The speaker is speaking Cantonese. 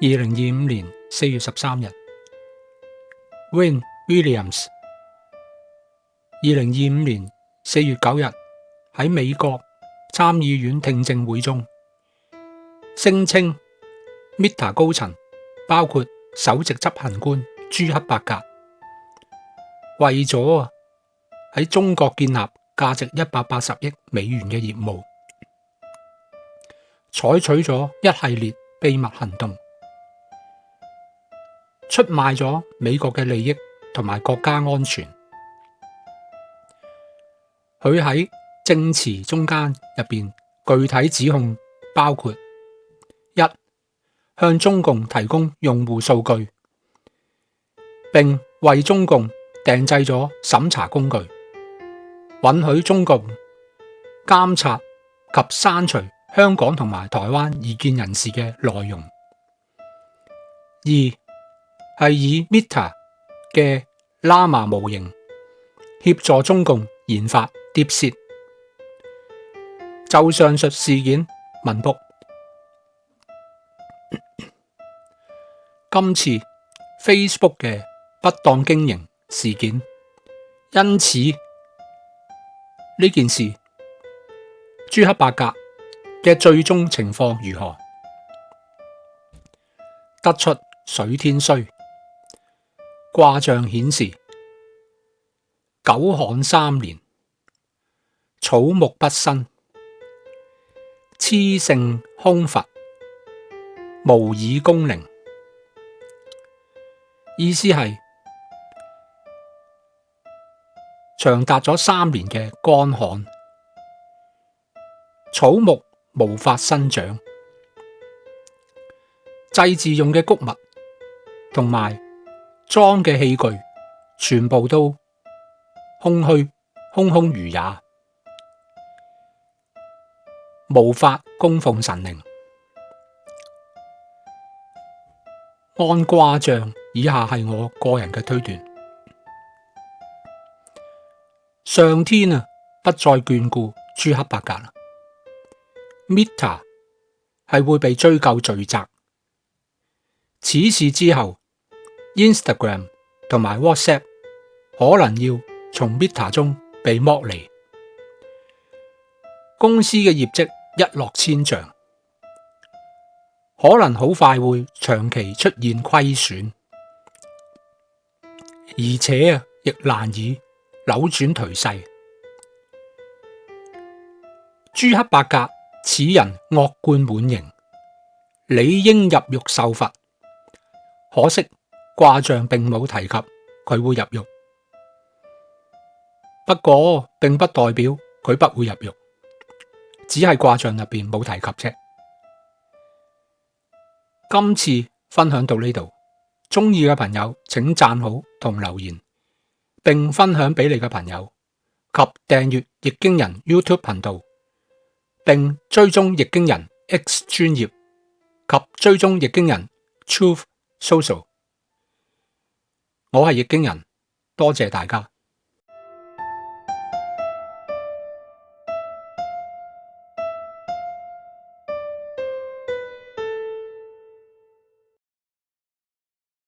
2025年4月13日 Wayne Williams 2025年4月9日喺美國參議院聽證會中，聲稱 Meta 高層包括首席執行官朱克伯格為咗喺中國建立價值180億美元嘅業務，採取咗一系列秘密行動，出賣咗美國嘅利益同埋國家安全。佢喺證詞中間入邊具體指控包括：一、向中共提供用戶數據，並為中共訂製咗審查工具，允許中共監察及刪除香港同埋台灣異見人士嘅內容。二、係以 Meta 嘅 Llama 模型協助中共研發 DeepSeek。就上述事件文卜，今次 Facebook 嘅不當經營事件，因此呢件事朱克伯格嘅最終情況如何？得出水天須，卦象顯示久旱3年，草木不生，雌性空乏，無以功名。意思係長達咗3年嘅乾旱，草木無法生長，祭祀用嘅穀物同埋裝嘅器具全部都空空如也，無法供奉神靈。按卦象，以下係我個人嘅推斷：上天不再眷顧朱克伯格啦，Meta 係會被追究罪責。此事之後 ，Instagram 同埋 WhatsApp 可能要從 Meta 中被剝離，公司嘅業績一落千丈，可能好快會長期出現虧損，而且亦難以扭轉頹勢。朱克伯格此人惡貫滿盈，理應入獄受罰，可惜卦象並冇提及佢會入獄。不過並不代表佢不會入獄，只係卦象入邊冇提及啫。今次分享到呢度，鍾意嘅朋友請讚好同留言，並分享俾你嘅朋友，及訂閱易經人 YouTube 頻道，並追蹤易經人 X 專頁及追蹤易經人 Truth Social。我係易經人，多謝大家。